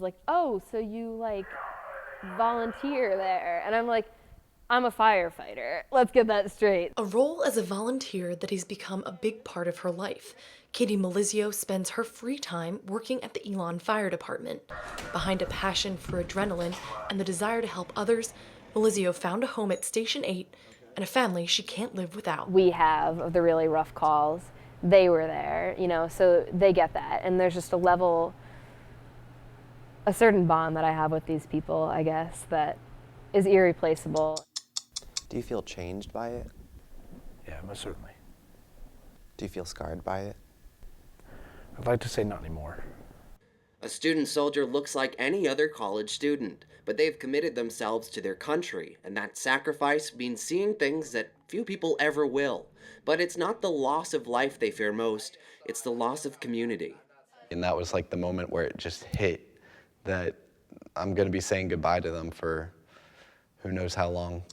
Like, oh, so you like volunteer there? And I'm like, I'm a firefighter. Let's get that straight. A role as a volunteer that has become a big part of her life. Katie Melizio spends her free time working at the Elon Fire Department. Behind a passion for adrenaline and the desire to help others, Melizio found a home at Station 8 and a family she can't live without. We have of the really rough calls. They were there, so they get that. And there's just a certain bond that I have with these people, I guess, that is irreplaceable. Do you feel changed by it? Yeah, most certainly. Do you feel scarred by it? I'd like to say not anymore. A student soldier looks like any other college student, but they've committed themselves to their country, and that sacrifice means seeing things that few people ever will. But it's not the loss of life they fear most, it's the loss of community. And that was like the moment where it just hit that I'm going to be saying goodbye to them for who knows how long.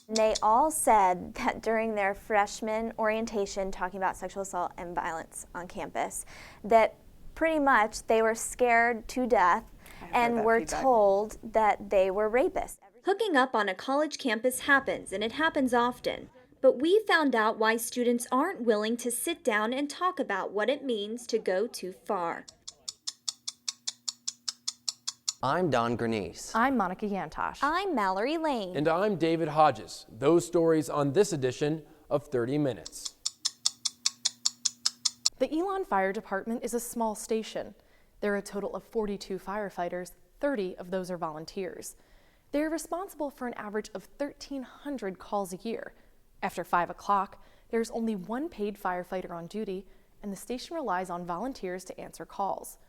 They all said that during their freshman orientation talking about sexual assault and violence on campus, that pretty much they were scared to death and were told that they were rapists. Hooking up on a college campus happens, and it happens often. But we found out why students aren't willing to sit down and talk about what it means to go too far. I'm Don Grenese. I'm Monica Yantosh. I'm Mallory Lane. And I'm David Hodges. Those stories on this edition of 30 Minutes. The Elon Fire Department is a small station. There are a total of 42 firefighters, 30 of those are volunteers. They're responsible for an average of 1,300 calls a year. After 5 o'clock, there's only one paid firefighter on duty, and the station relies on volunteers to answer calls.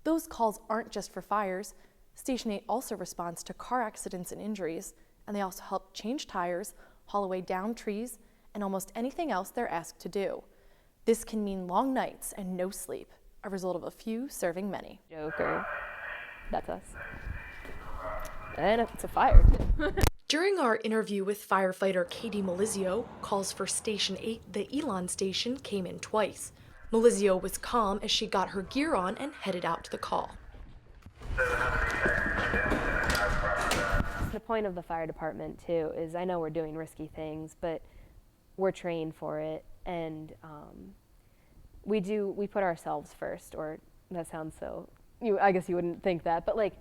Those calls aren't just for fires. Station 8 also responds to car accidents and injuries, and they also help change tires, haul away downed trees, and almost anything else they're asked to do. This can mean long nights and no sleep, a result of a few serving many. Joker, that's us. And it's a fire. During our interview with firefighter Katie Melizio, calls for Station 8, the Elon station, came in twice. Melizio was calm as she got her gear on and headed out to the call. The point of the fire department, too, is I know we're doing risky things, but we're trained for it, and we put ourselves first, or that sounds so, I guess you wouldn't think that, but like,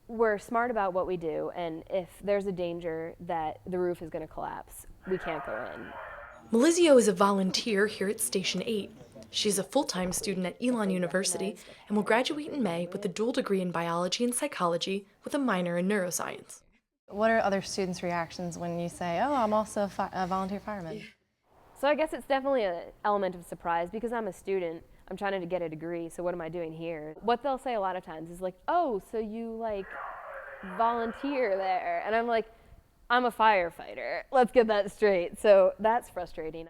we're smart about what we do, and if there's a danger that the roof is going to collapse, we can't go in. Melizio is a volunteer here at Station 8. She's a full-time student at Elon University and will graduate in May with a dual degree in biology and psychology with a minor in neuroscience. What are other students' reactions when you say, oh, I'm also a volunteer fireman? So I guess it's definitely an element of surprise because I'm a student. I'm trying to get a degree, so what am I doing here? What they'll say a lot of times is like, oh, so you like volunteer there? And I'm like, I'm a firefighter. Let's get that straight. So that's frustrating.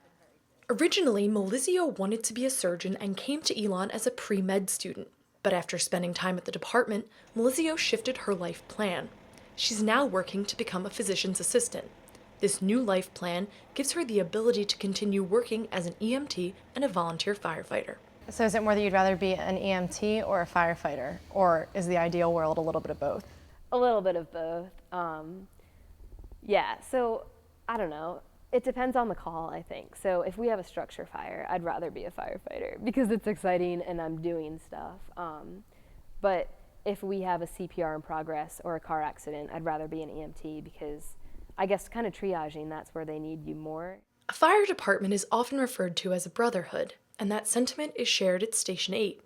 Originally, Melizio wanted to be a surgeon and came to Elon as a pre-med student. But after spending time at the department, Melizio shifted her life plan. She's now working to become a physician's assistant. This new life plan gives her the ability to continue working as an EMT and a volunteer firefighter. So is it more that you'd rather be an EMT or a firefighter? Or is the ideal world a little bit of both? A little bit of both. Yeah, so I don't know. It depends on the call, I think. So if we have a structure fire, I'd rather be a firefighter because it's exciting and I'm doing stuff. But if we have a CPR in progress or a car accident, I'd rather be an EMT because I guess kind of triaging, that's where they need you more. A fire department is often referred to as a brotherhood, and that sentiment is shared at Station 8.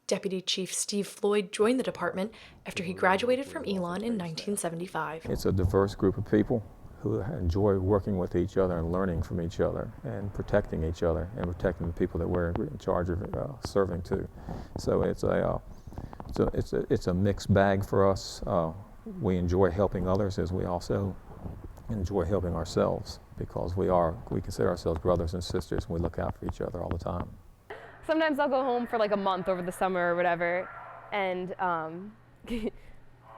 Deputy Chief Steve Floyd joined the department after he graduated from Elon in 1975. It's a diverse group of people who enjoy working with each other and learning from each other and protecting each other and protecting the people that we're in charge of serving to. So it's a mixed bag for us. We enjoy helping others as we also enjoy helping ourselves because we consider ourselves brothers and sisters and we look out for each other all the time. Sometimes I'll go home for like a month over the summer or whatever, and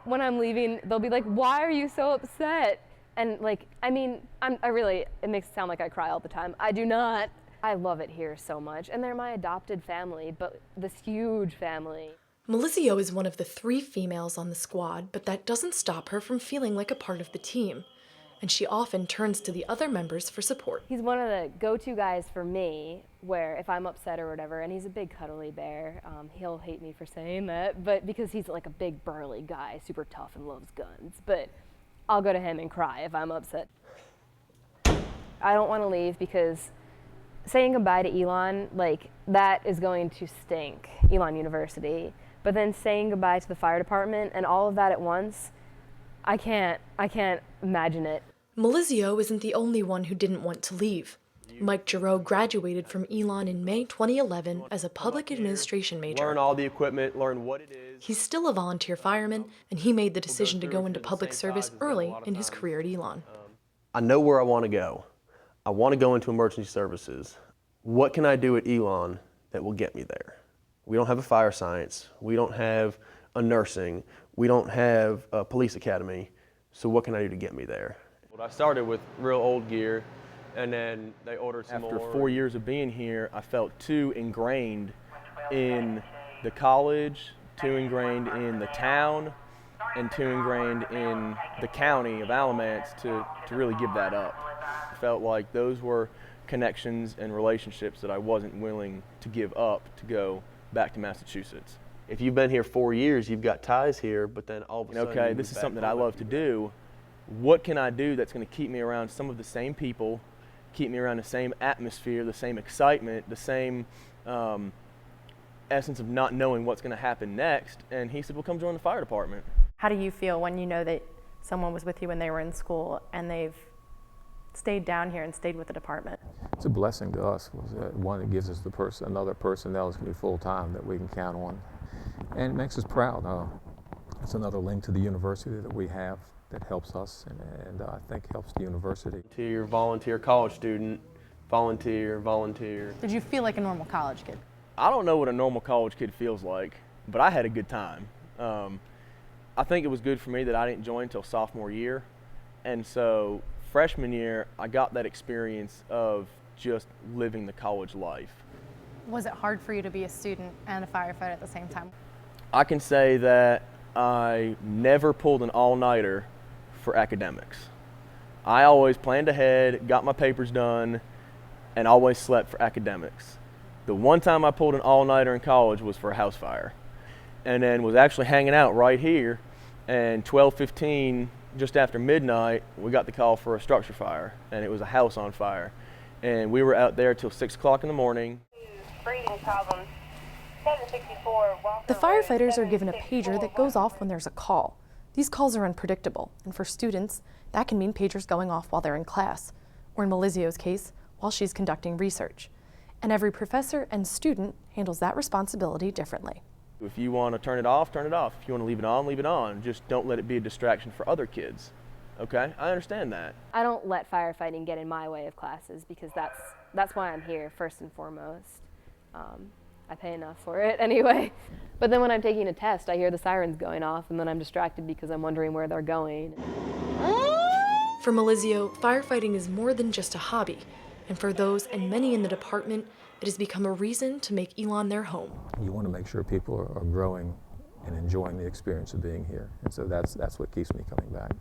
when I'm leaving, they'll be like, "Why are you so upset?" And like, I mean, it makes it sound like I cry all the time. I do not. I love it here so much, and they're my adopted family, but this huge family. Melizio is one of the 3 females on the squad, but that doesn't stop her from feeling like a part of the team. And she often turns to the other members for support. He's one of the go-to guys for me, where if I'm upset or whatever, and he's a big cuddly bear, he'll hate me for saying that, but because he's like a big burly guy, super tough and loves guns, but I'll go to him and cry if I'm upset. I don't want to leave because saying goodbye to Elon, like, that is going to stink, Elon University, but then saying goodbye to the fire department and all of that at once, I can't imagine it. Melizio isn't the only one who didn't want to leave. Mike Giroux graduated from Elon in May 2011 as a public administration major. Learn all the equipment, learn what it is. He's still a volunteer fireman, and he made the decision to go into public service early in his career at Elon. I know where I want to go. I want to go into emergency services. What can I do at Elon that will get me there? We don't have a fire science. We don't have a nursing. We don't have a police academy. So what can I do to get me there? I started with real old gear, and then they ordered some more. After 4 years of being here, I felt too ingrained in the college, too ingrained in the town, and too ingrained in the county of Alamance to really give that up. I felt like those were connections and relationships that I wasn't willing to give up to go back to Massachusetts. If you've been here 4 years, you've got ties here, but then all of a sudden, okay, this is something that I love to do. What can I do that's going to keep me around some of the same people, keep me around the same atmosphere, the same excitement, the same essence of not knowing what's going to happen next? And he said, well, come join the fire department. How do you feel when you know that someone was with you when they were in school and they've stayed down here and stayed with the department? It's a blessing to us. One that gives us another personnel that's going to be full-time that we can count on. And it makes us proud. It's another link to the university that we have that helps us and I think helps the university. Volunteer college student, volunteer. Did you feel like a normal college kid? I don't know what a normal college kid feels like, but I had a good time. I think it was good for me that I didn't join until sophomore year. And so freshman year, I got that experience of just living the college life. Was it hard for you to be a student and a firefighter at the same time? I can say that I never pulled an all-nighter for academics. I always planned ahead, got my papers done, and always slept for academics. The one time I pulled an all-nighter in college was for a house fire, and then was actually hanging out right here, and 12:15, just after midnight, we got the call for a structure fire, and it was a house on fire. And we were out there till 6 o'clock in the morning. The firefighters are given a pager that goes off when there's a call. These calls are unpredictable, and for students, that can mean pagers going off while they're in class, or in Melizio's case, while she's conducting research. And every professor and student handles that responsibility differently. If you want to turn it off, turn it off. If you want to leave it on, leave it on. Just don't let it be a distraction for other kids. Okay? I understand that. I don't let firefighting get in my way of classes because that's why I'm here, first and foremost. I pay enough for it anyway. But then when I'm taking a test, I hear the sirens going off, and then I'm distracted because I'm wondering where they're going. For Melizio, firefighting is more than just a hobby. And for those and many in the department, it has become a reason to make Elon their home. You want to make sure people are growing and enjoying the experience of being here. And so that's what keeps me coming back.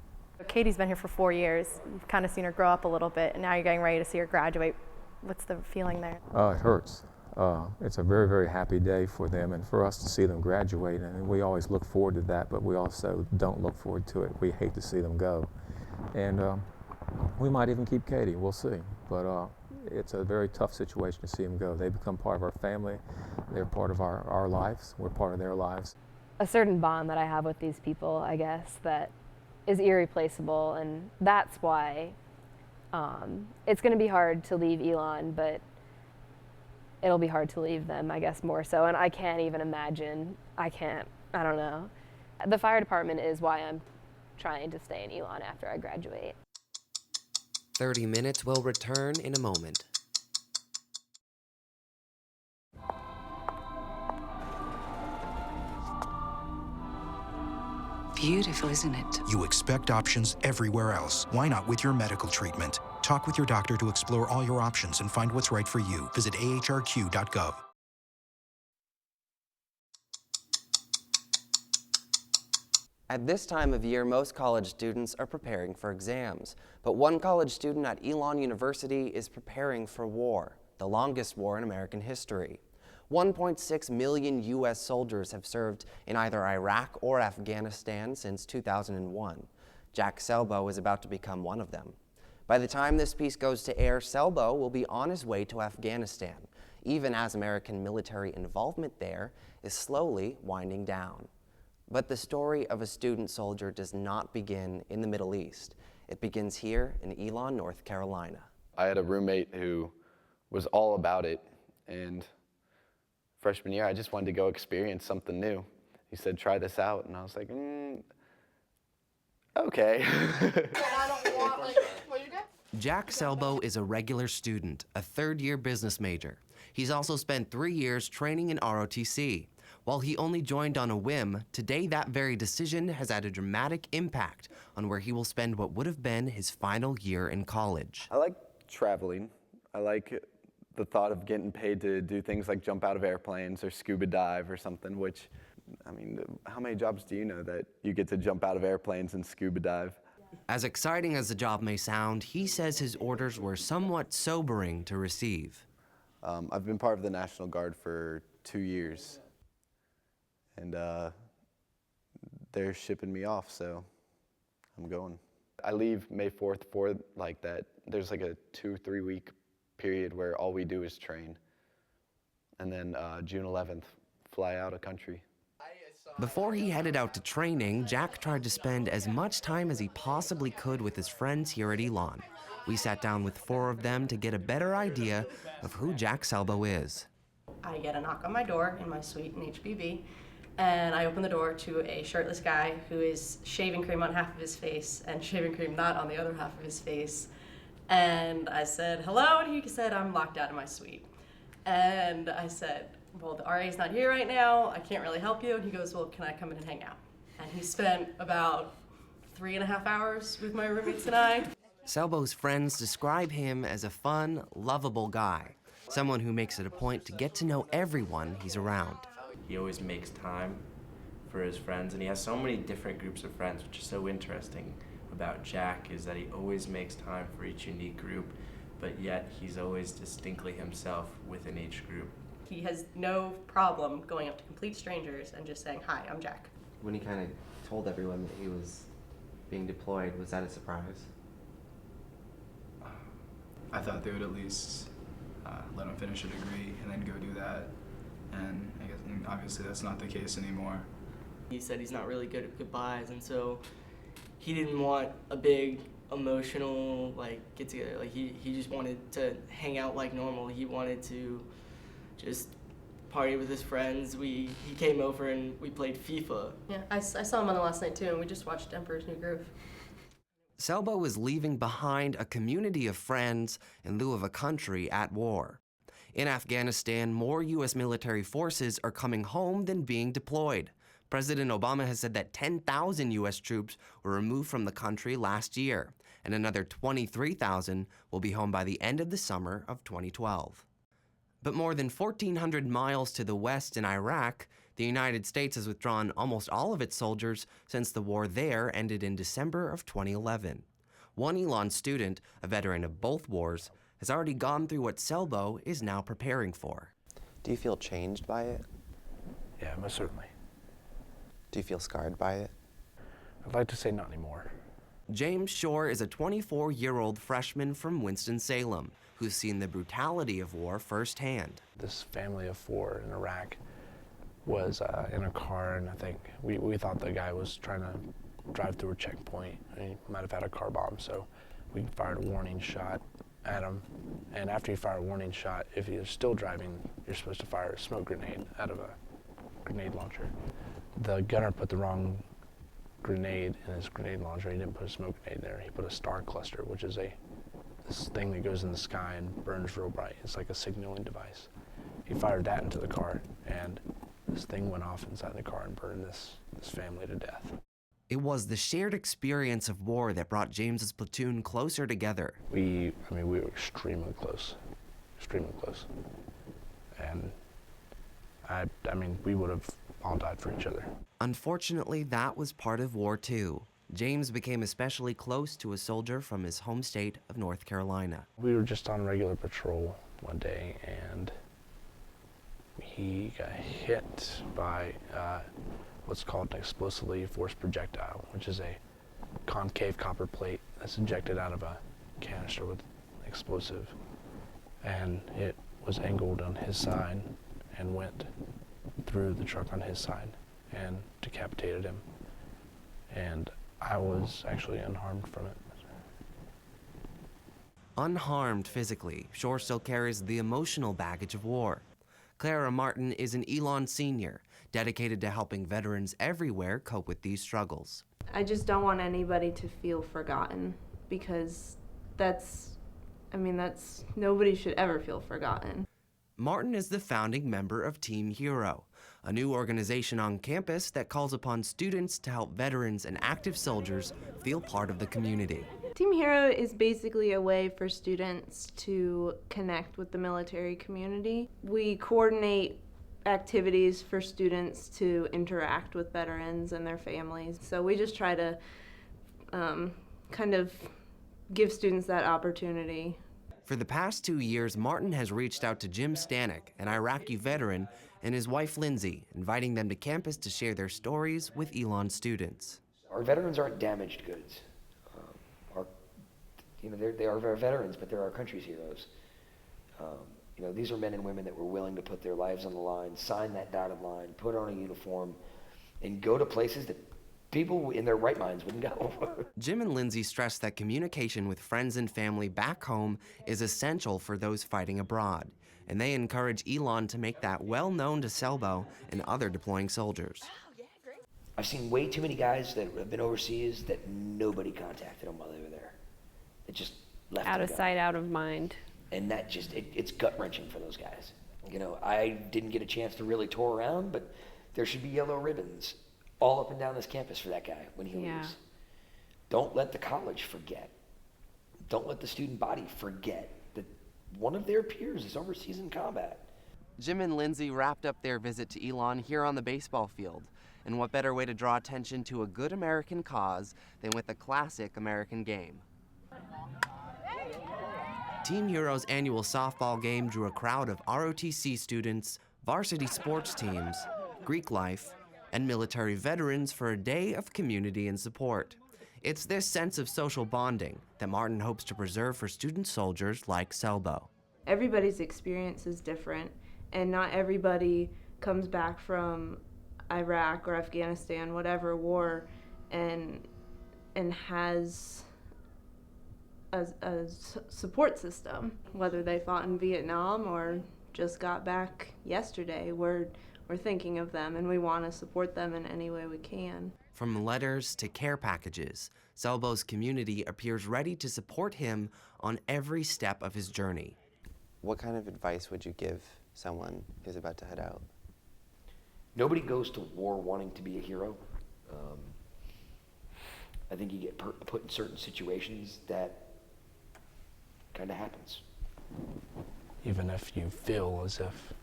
Katie's been here for 4 years. You've kind of seen her grow up a little bit, and now you're getting ready to see her graduate. What's the feeling there? It hurts. It's a very, very happy day for them and for us to see them graduate. And we always look forward to that, but we also don't look forward to it. We hate to see them go. And we might even keep Katie, we'll see. But it's a very tough situation to see them go. They become part of our family. They're part of our lives. We're part of their lives. A certain bond that I have with these people, I guess, that is irreplaceable, and that's why it's going to be hard to leave Elon, but it'll be hard to leave them, I guess, more so. And I can't even imagine. I don't know. The fire department is why I'm trying to stay in Elon after I graduate. 30 Minutes will return in a moment. Beautiful, isn't it? You expect options everywhere else. Why not with your medical treatment? Talk with your doctor to explore all your options and find what's right for you. Visit ahrq.gov. At this time of year, most college students are preparing for exams, but one college student at Elon University is preparing for war, the longest war in American history. 1.6 million U.S. soldiers have served in either Iraq or Afghanistan since 2001. Jack Selbo is about to become one of them. By the time this piece goes to air, Selbo will be on his way to Afghanistan, even as American military involvement there is slowly winding down. But the story of a student soldier does not begin in the Middle East. It begins here in Elon, North Carolina. I had a roommate who was all about it, and freshman year I just wanted to go experience something new. He said, try this out, and I was like, okay. Jack Selbo is a regular student, a third-year business major. He's also spent 3 years training in ROTC. While he only joined on a whim, today that very decision has had a dramatic impact on where he will spend what would have been his final year in college. I like traveling. I like the thought of getting paid to do things like jump out of airplanes or scuba dive or something, which, I mean, how many jobs do you know that you get to jump out of airplanes and scuba dive? As exciting as the job may sound, he says his orders were somewhat sobering to receive. I've been part of the National Guard for 2 years, and they're shipping me off, so I'm going. I leave May 4th for like that. There's like a 2-3 week period where all we do is train, and then June 11th, fly out of country. Before he headed out to training, Jack tried to spend as much time as he possibly could with his friends here at Elon. We sat down with 4 of them to get a better idea of who Jack Selbo is. I get a knock on my door in my suite in HBV, and I open the door to a shirtless guy who is shaving cream on half of his face and shaving cream not on the other half of his face. And I said, hello, and he said, I'm locked out of my suite. And I said, well, the RA is not here right now, I can't really help you. And he goes, well, can I come in and hang out? And he spent about 3.5 hours with my roommates and I. Selbo's friends describe him as a fun, lovable guy, someone who makes it a point to get to know everyone he's around. He always makes time for his friends, and he has so many different groups of friends, which is so interesting about Jack, is that he always makes time for each unique group, but yet he's always distinctly himself within each group. He has no problem going up to complete strangers and just saying, hi, I'm Jack. When he kind of told everyone that he was being deployed, was that a surprise? I thought they would at least let him finish a degree and then go do that. And I guess obviously that's not the case anymore. He said he's not really good at goodbyes, and so he didn't want a big emotional get together. He just wanted to hang out like normal. He wanted to just party with his friends. He came over and we played FIFA. Yeah, I saw him on the last night too, and we just watched Emperor's New Groove. Selbo is leaving behind a community of friends in lieu of a country at war. In Afghanistan, more U.S. military forces are coming home than being deployed. President Obama has said that 10,000 U.S. troops were removed from the country last year, and another 23,000 will be home by the end of the summer of 2012. But more than 1,400 miles to the west in Iraq, the United States has withdrawn almost all of its soldiers since the war there ended in December of 2011. One Elon student, a veteran of both wars, has already gone through what Selbo is now preparing for. Do you feel changed by it? Yeah, most certainly. Do you feel scarred by it? I'd like to say not anymore. James Shore is a 24-year-old freshman from Winston-Salem who's seen the brutality of war firsthand. This family of 4 in Iraq was in a car, and I think we thought the guy was trying to drive through a checkpoint, and he might have had a car bomb, so we fired a warning shot at him. And after you fire a warning shot, if you're still driving, you're supposed to fire a smoke grenade out of a grenade launcher. The gunner put the wrong grenade in his grenade launcher. He didn't put a smoke grenade there. He put a star cluster, which is this thing that goes in the sky and burns real bright. It's like a signaling device. He fired that into the car, and this thing went off inside the car and burned this family to death. It was the shared experience of war that brought James's platoon closer together. We were extremely close, And we would have all died for each other. Unfortunately, that was part of war too. James became especially close to a soldier from his home state of North Carolina. We were just on regular patrol one day, and he got hit by what's called an explosively forced projectile, which is a concave copper plate that's ejected out of a canister with explosive. And it was angled on his side and went through the truck on his side and decapitated him. And I was actually unharmed from it. Unharmed physically, Shore still carries the emotional baggage of war. Clara Martin is an Elon senior, dedicated to helping veterans everywhere cope with these struggles. I just don't want anybody to feel forgotten, because nobody should ever feel forgotten. Martin is the founding member of Team Hero, a new organization on campus that calls upon students to help veterans and active soldiers feel part of the community. Team Hero is basically a way for students to connect with the military community. We coordinate activities for students to interact with veterans and their families. So we just try to kind of give students that opportunity. For the past 2 years, Martin has reached out to Jim Stanek, an Iraqi veteran, and his wife Lindsay, inviting them to campus to share their stories with Elon students. Our veterans aren't damaged goods. They are our veterans, but they're our country's heroes. These are men and women that were willing to put their lives on the line, sign that dotted line, put on a uniform, and go to places that people in their right minds wouldn't go. Jim and Lindsay stress that communication with friends and family back home is essential for those fighting abroad, and they encourage Elon to make that well known to Selbo and other deploying soldiers. I've seen way too many guys that have been overseas that nobody contacted them while they were there. It just left out of sight, out of mind. And that just, it's gut-wrenching for those guys. I didn't get a chance to really tour around, but there should be yellow ribbons all up and down this campus for that guy when he leaves. Don't let the college forget. Don't let the student body forget that one of their peers is overseas in combat. Jim and Lindsay wrapped up their visit to Elon here on the baseball field. And what better way to draw attention to a good American cause than with a classic American game? Team Hero's annual softball game drew a crowd of ROTC students, varsity sports teams, Greek life, and military veterans for a day of community and support. It's this sense of social bonding that Martin hopes to preserve for student soldiers like Selbo. Everybody's experience is different, and not everybody comes back from Iraq or Afghanistan, whatever war, and has a support system. Whether they fought in Vietnam or just got back yesterday, we're thinking of them, and we want to support them in any way we can. From letters to care packages, Selbo's community appears ready to support him on every step of his journey. What kind of advice would you give someone who's about to head out? Nobody goes to war wanting to be a hero. I think you get put in certain situations that kind of happens. Even if you feel as if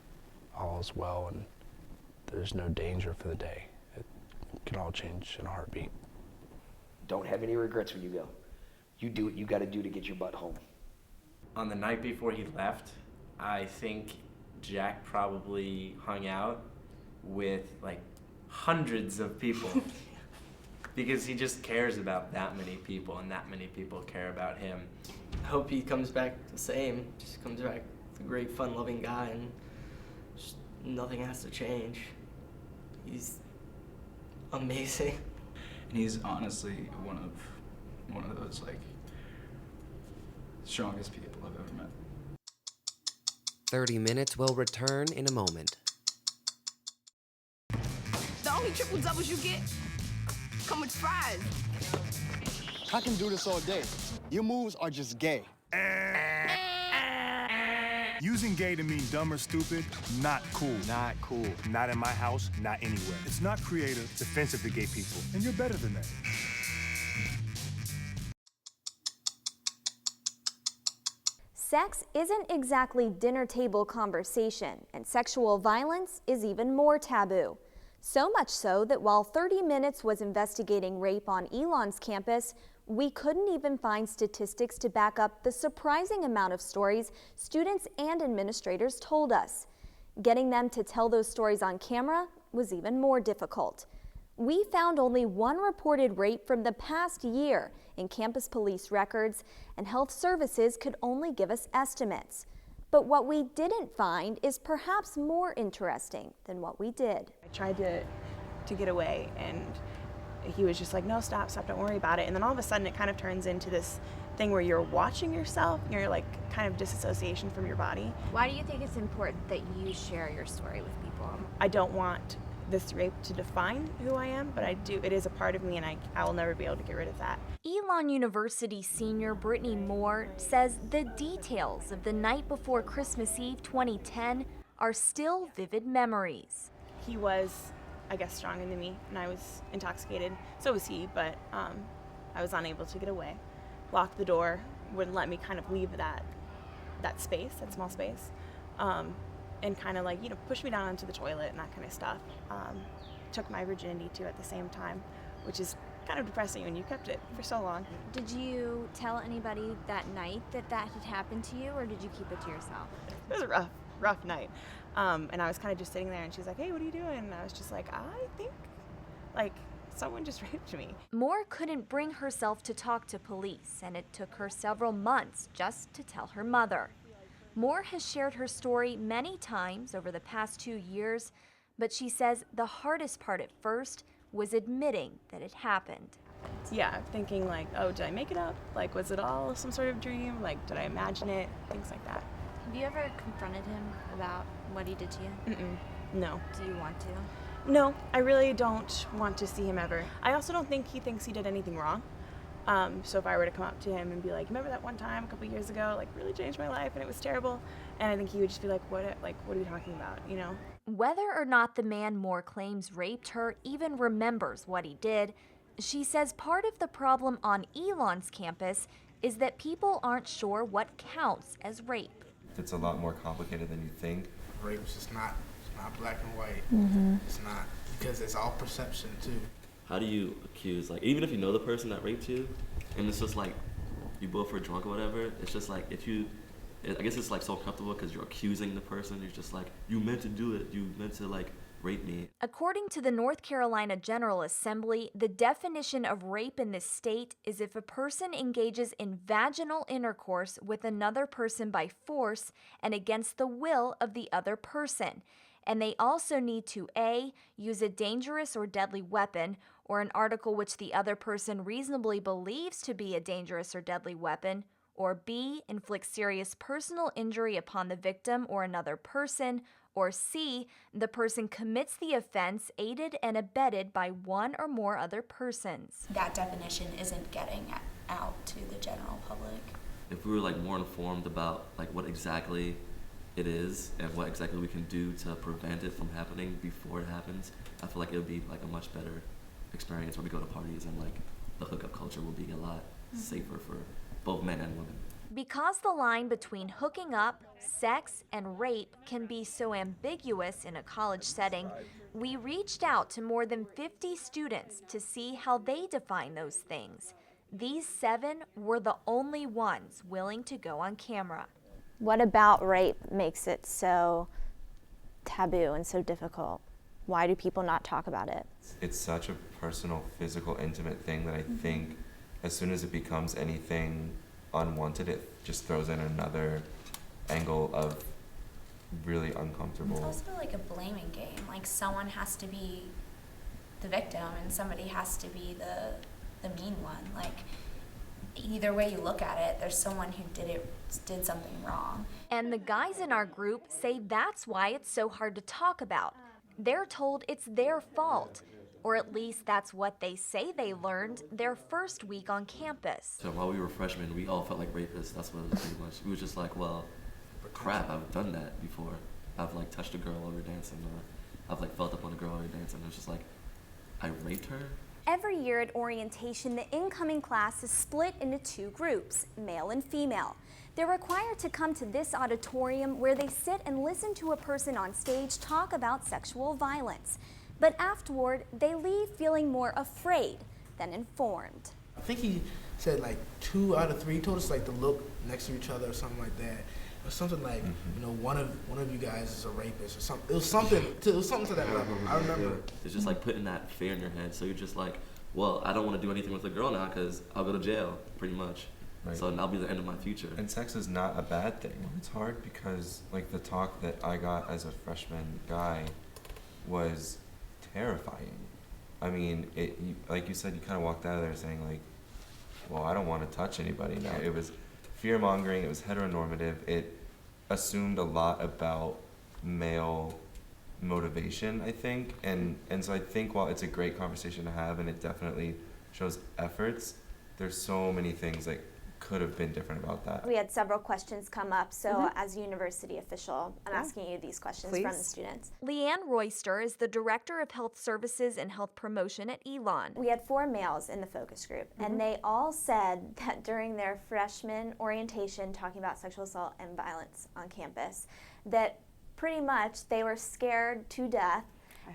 all is well and there's no danger for the day, it can all change in a heartbeat. Don't have any regrets when you go. You do what you got to do to get your butt home. On the night before he left, I think Jack probably hung out with like hundreds of people because he just cares about that many people, and that many people care about him. I hope he comes back the same, just comes back a great, fun-loving guy, and just nothing has to change. He's amazing. And he's honestly one of those like strongest people I've ever met. 30 Minutes will return in a moment. The only triple doubles you get come with fries. I can do this all day. Your moves are just gay. Using gay to mean dumb or stupid, not cool. Not cool. Not in my house, not anywhere. It's not creative, it's offensive to gay people, and you're better than that. Sex isn't exactly dinner table conversation, and sexual violence is even more taboo. So much so that while 30 Minutes was investigating rape on Elon's campus, we couldn't even find statistics to back up the surprising amount of stories students and administrators told us. Getting them to tell those stories on camera was even more difficult. We found only one reported rape from the past year in campus police records, and health services could only give us estimates. But what we didn't find is perhaps more interesting than what we did. I tried to get away, and he was just like, no, stop, don't worry about it. And then all of a sudden it kind of turns into this thing where you're watching yourself, you're like kind of disassociation from your body. Why do you think it's important that you share your story with people? I don't want this rape to define who I am, but it is a part of me, and I will never be able to get rid of that. Elon University senior Brittany Moore says the details of the night before Christmas Eve 2010 are still vivid memories. He was, I guess, stronger than me, and I was intoxicated. So was he, but I was unable to get away. Locked the door, wouldn't let me kind of leave that space, that small space. And kind of like, push me down into the toilet and that kind of stuff. Took my virginity too at the same time, which is kind of depressing when you kept it for so long. Did you tell anybody that night that had happened to you, or did you keep it to yourself? It was a rough night. And I was kind of just sitting there, and she's like, hey, what are you doing? And I was just like, I think, like, someone just raped me. Moore couldn't bring herself to talk to police, and it took her several months just to tell her mother. Moore has shared her story many times over the past 2 years, but she says the hardest part at first was admitting that it happened. Yeah, thinking like, oh, did I make it up? Like, was it all some sort of dream? Like, did I imagine it? Things like that. Have you ever confronted him about what he did to you? No. Do you want to? No, I really don't want to see him ever. I also don't think he thinks he did anything wrong. So if I were to come up to him and be like, remember that one time a couple years ago, like really changed my life and it was terrible, and I think he would just be like, what are you talking about, Whether or not the man Moore claims raped her even remembers what he did, she says part of the problem on Elon's campus is that people aren't sure what counts as rape. It's a lot more complicated than you think. Rape is just not black and white. It's not, because it's all perception too. How do you accuse, like, even if you know the person that raped you, and it's just like, you both were drunk or whatever, it's just like, I guess it's like so comfortable because you're accusing the person, you're just like, you meant to do it, you meant to like rape me. According to the North Carolina General Assembly, the definition of rape in this state is if a person engages in vaginal intercourse with another person by force and against the will of the other person. And they also need to A, use a dangerous or deadly weapon, or an article which the other person reasonably believes to be a dangerous or deadly weapon, or B, inflict serious personal injury upon the victim or another person, or C, the person commits the offense aided and abetted by one or more other persons. That definition isn't getting out to the general public. If we were like more informed about like what exactly it is and what exactly we can do to prevent it from happening before it happens, I feel like it would be like a much better experience when we go to parties, and like the hookup culture will be a lot safer for both men and women. Because the line between hooking up, sex, and rape can be so ambiguous in a college setting, we reached out to more than 50 students to see how they define those things. These 7 were the only ones willing to go on camera. What about rape makes it so taboo and so difficult? Why do people not talk about it? It's such a personal, physical, intimate thing that I think as soon as it becomes anything unwanted, it just throws in another angle of really uncomfortable. It's also like a blaming game. Like someone has to be the victim and somebody has to be the mean one. Like either way you look at it, there's someone who did something wrong. And the guys in our group say that's why it's so hard to talk about. They're told it's their fault, or at least that's what they say they learned their first week on campus. So while we were freshmen, we all felt like rapists. That's what it was pretty much. We were just like, well, crap, I've done that before. I've like touched a girl while we were dancing, or I've like felt up on a girl while we were dancing. It was just like, I raped her? Every year at orientation, the incoming class is split into 2 groups, male and female. They're required to come to this auditorium where they sit and listen to a person on stage talk about sexual violence. But afterward, they leave feeling more afraid than informed. I think he said like 2 out of 3 told us like to look next to each other or something like that. Or something like, you know, one of you guys is a rapist or something. It was something to that level. I remember. It's just like putting that fear in your head. So you're just like, well, I don't want to do anything with a girl now because I'll go to jail, pretty much. Right. So that'll be the end of my future. And sex is not a bad thing. It's hard because like the talk that I got as a freshman guy was terrifying. I mean, like you said, you kind of walked out of there saying like, well, I don't want to touch anybody now. It was fear-mongering, it was heteronormative, it assumed a lot about male motivation, I think, and so I think while it's a great conversation to have and it definitely shows efforts, there's so many things that could have been different about that. We had several questions come up, so as a university official, I'm asking you these questions from the Please. students. Leanne Royster is the Director of Health Services and Health Promotion at Elon. We had 4 males in the focus group, and they all said that during their freshman orientation talking about sexual assault and violence on campus, that pretty much they were scared to death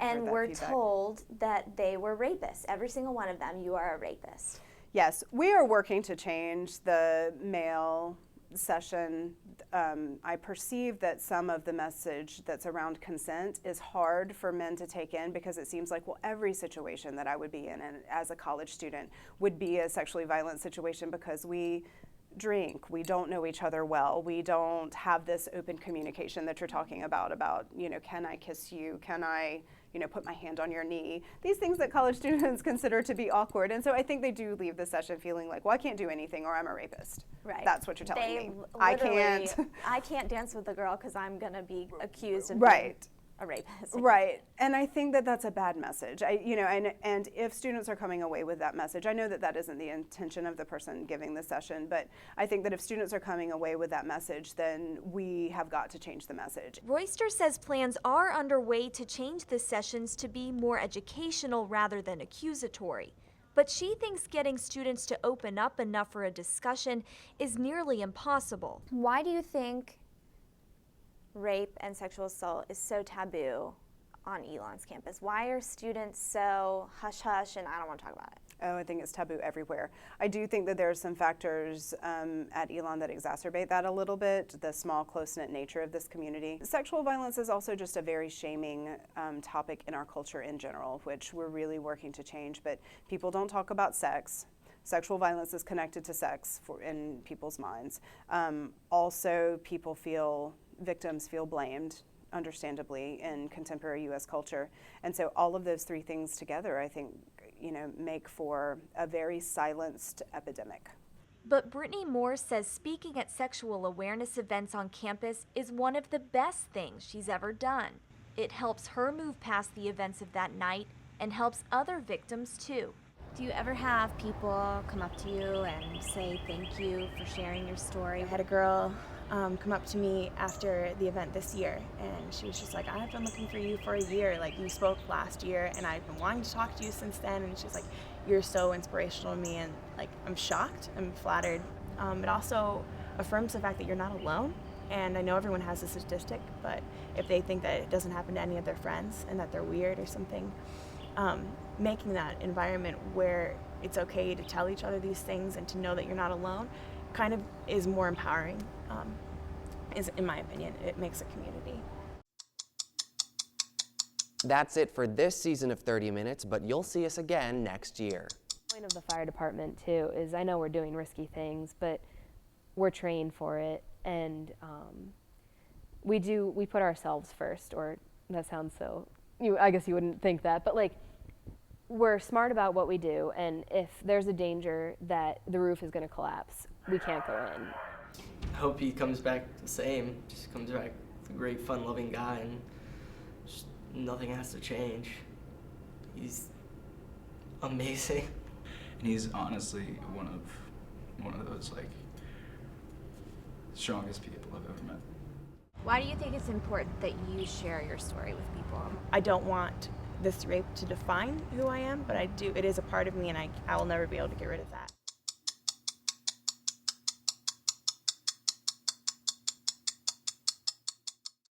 and were told that they were rapists. Every single one of them, you are a rapist. Yes, we are working to change the male session. I perceive that some of the message that's around consent is hard for men to take in because it seems like, well, every situation that I would be in and as a college student would be a sexually violent situation because we drink, we don't know each other well, we don't have this open communication that you're talking about, you know, can I kiss you, can I, you know, put my hand on your knee, these things that college students consider to be awkward. And so I think they do leave the session feeling like, well, I can't do anything or I'm a rapist. Right. That's what you're telling me. I can't dance with a girl because I'm going to be accused of being a rapist. Right, and I think that that's a bad message. And if students are coming away with that message, I know that that isn't the intention of the person giving the session, but I think that if students are coming away with that message, then we have got to change the message. Royster says plans are underway to change the sessions to be more educational rather than accusatory. But she thinks getting students to open up enough for a discussion is nearly impossible. Why do you think rape and sexual assault is so taboo on Elon's campus? Why are students so hush-hush and I don't want to talk about it? Oh, I think it's taboo everywhere. I do think that there are some factors at Elon that exacerbate that a little bit, the small, close-knit nature of this community. Sexual violence is also just a very shaming topic in our culture in general, which we're really working to change, but people don't talk about sex. Sexual violence is connected to sex in people's minds. Also, victims feel blamed, understandably, in contemporary U.S. culture. And so all of those 3 things together, I think, you know, make for a very silenced epidemic. But Brittany Moore says speaking at sexual awareness events on campus is one of the best things she's ever done. It helps her move past the events of that night and helps other victims too. Do you ever have people come up to you and say thank you for sharing your story? I had a girl come up to me after the event this year, and she was just like, I've been looking for you for a year, like you spoke last year and I've been wanting to talk to you since then, and she's like, you're so inspirational to me, and like I'm shocked, I'm flattered. It also affirms the fact that you're not alone, and I know everyone has a statistic, but if they think that it doesn't happen to any of their friends and that they're weird or something, making that environment where it's okay to tell each other these things and to know that you're not alone kind of is more empowering, is in my opinion. It makes a community. That's it for this season of 30 Minutes, but you'll see us again next year. The point of the fire department too is I know we're doing risky things, but we're trained for it, and we put ourselves first, or that sounds so, I guess you wouldn't think that, but like we're smart about what we do, and if there's a danger that the roof is going to collapse, we can't go in. I hope he comes back the same, just comes back a great, fun-loving guy, and just nothing has to change. He's amazing. And he's honestly one of those like strongest people I've ever met. Why do you think it's important that you share your story with people? I don't want this rape to define who I am, but I do. It is a part of me, and I will never be able to get rid of that.